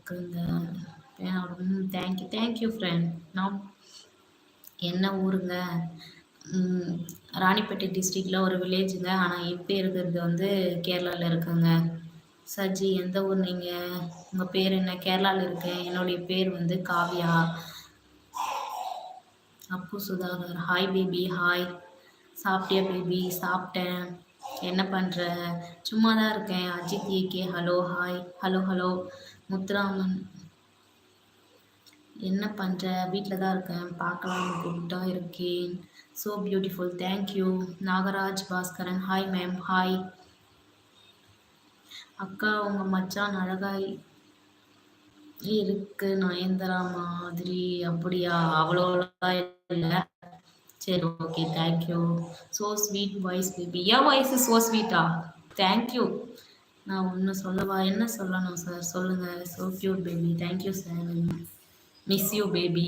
இருக்குங்க. Thank you thank you friend. நான் என்ன ஊருங்க? ம், ராணிப்பேட்டை டிஸ்ட்ரிக்ட்ல ஒரு வில்லேஜுங்க. ஆனா இப்ப இருக்கிறது வந்து கேரளால இருக்குங்க. சஜி எந்த ஊர் நீங்க? உங்க பேர் என்ன? கேரளால இருக்கேன். என்னுடைய பேர் வந்து Kavya. Appu Sudhakar hi baby hi. சாப்பிட்டியா பேபி? சாப்பிட்டேன். என்ன பண்ற? சும்மா தான் இருக்கேன். Ajith AK hello hi. Hello hello. Muthuraman என்ன பண்ற? வீட்டில் தான் இருக்கேன். பார்க்கலாம் குட்டா இருக்கேன். So beautiful thank you. Nagaraj Bhaskaran hi ma'am hi. அக்கா உங்க மச்சான் அழகாய் இருக்கு நயன்தாரா மாதிரி. அப்படியா? அவ்வளோலாம் இல்லை. சரி okay thank you. So sweet voice baby. என் வாய்ஸ் ஸோ ஸ்வீட்டா? தேங்க்யூ. நான் ஒன்று சொல்லவா? என்ன சொல்லணும் சார் சொல்லுங்கள். So cute baby. Thank you sir. Miss you baby.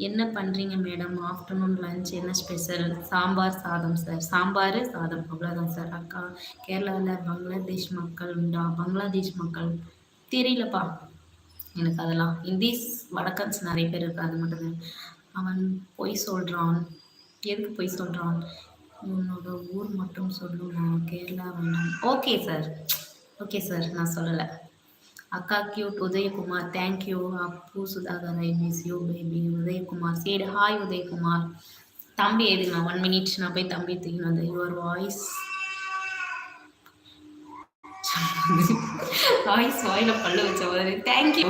என்ன பண்ணுறீங்க மேடம்? ஆஃப்டர்நூன் லஞ்ச் என்ன ஸ்பெஷல்? சாம்பார் சாதம் சார். சாம்பார் சாதம் அவ்வளோதான் சார். அக்கா கேரளாவில் பங்களாதேஷ் மக்கள் உண்டா? பங்களாதேஷ் மக்கள் தெரியலப்பா எனக்கு. அதெல்லாம் இந்திஸ் வடக்கன்ஸ் நிறைய பேர் இருக்கு, அது மட்டும்தான். அவன் பொய் சொல்கிறான். எதுக்கு பொய் சொல்கிறான்? உன்னோட ஊர் மட்டும் சொல்லுமா? கேரளா வேண்டாம். ஓகே சார் ஓகே சார், நான் சொல்லலை. அக்கா cute Udayakumar thank you. Appu Sudhakar I miss you baby. Udayakumar சரி ஹாய் உதயகுமார். தம்பி எதுங்க 1 மினிட், நான் போய் தம்பி தூக்கின்னு வந்தேன். யுவர் வாய்ஸ் வாய்ஸ் வாயில பல்லு வச்ச மாதிரி. தேங்க்யூ.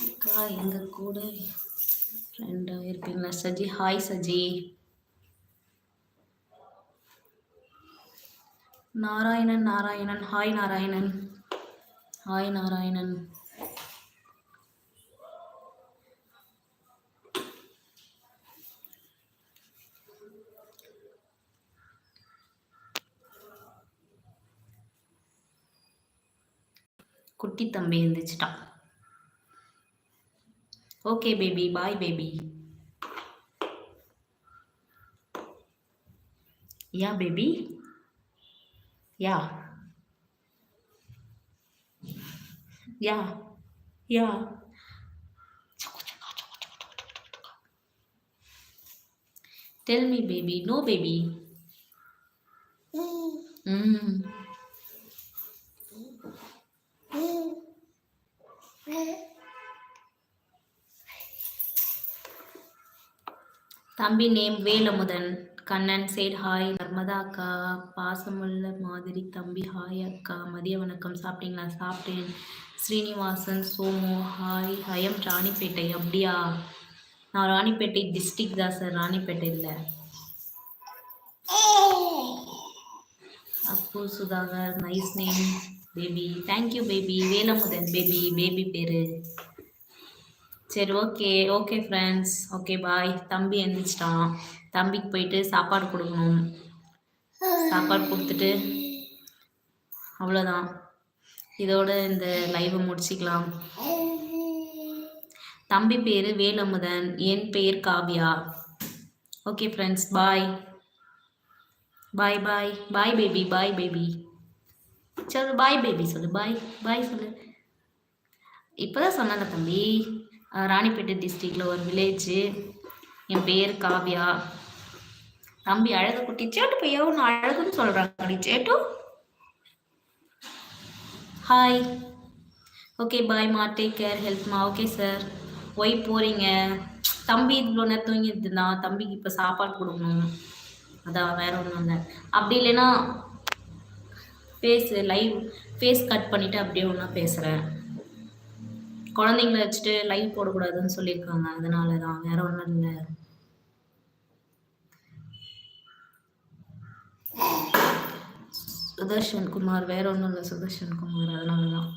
அக்கா எங்க கூட ஃப்ரெண்டாக இருப்பீங்களா? Saji hi Saji. Narayanan Narayanan hi Narayanan. Hi Narayanan. குட்டி தம்பி எழுந்திரிச்சிட்டான். Okay baby bye baby. Yeah baby yeah yeah yeah. Tell me baby. No baby. ம் தம்பி நேம் வேலமுதன். கண்ணன் சேட் ஹாய். நர்மதா அக்கா பாசமுள்ள மாதிரி தம்பி ஹாய் அக்கா. மதிய வணக்கம். சாப்பிட்டீங்களா? சாப்பிட்டேன். ஸ்ரீனிவாசன் சோமு ஹாய். ஐயம் ராணிப்பேட்டை. அப்படியா? நான் ராணிப்பேட்டை டிஸ்ட்ரிக்ட் தான் சார், ராணிப்பேட்டை இல்லை. Appu Sudhakar nice name baby. Thank you baby. Velamudhan baby. Baby பேரு. சரி okay okay friends okay bye. தம்பி எழுந்திரிச்சிட்டான். தம்பிக்கு போயிட்டு சாப்பாடு கொடுக்கணும். சாப்பாடு கொடுத்துட்டு அவ்வளோதான். இதோட இந்த லைவை முடிச்சிக்கலாம். தம்பி பேர் வேலமுதன், என் பெயர் காவ்யா. ஓகே ஃப்ரெண்ட்ஸ் பாய் பாய் பாய் பாய் பேபி. Bye baby. சொல்லு பாய் பேபி. சொல்லு பாய் பாய் சொல்லு. இப்போதான் சொன்னாங்க தம்பி. ராணிப்பேட்டை டிஸ்ட்ரிக்டில் ஒரு வில்லேஜு. என் பேர் காவ்யா. தம்பி அழகு குட்டி. சேட்டு பையா ஒன்று அழகுன்னு சொல்கிறாங்க. சேட்டு ஹாய். ஓகே பாய் மா. டேக் கேர் ஹெல்த்மா. Okay sir. ஒய் போகிறீங்க? தம்பி இவ்வளோ நேரம் தூங்கிட்டு இருந்தான். தம்பிக்கு இப்போ சாப்பாடு கொடுக்கணும். அதான் வேற ஒன்றும் இல்லை. அப்படி இல்லைன்னா ஃபேஸ் கட் பண்ணிவிட்டு அப்படியே ஒன்றா பேசுகிறேன். குழந்தைங்கள வச்சுட்டு லைவ் போடக்கூடாதுன்னு சொல்லியிருக்காங்க, அதனால தான், வேற ஒன்றும் இல்லை. சுதர்ஷன் குமார் வேற ஒன்றும் இல்லை. சுதர்ஷன் குமார், அதனால தான்.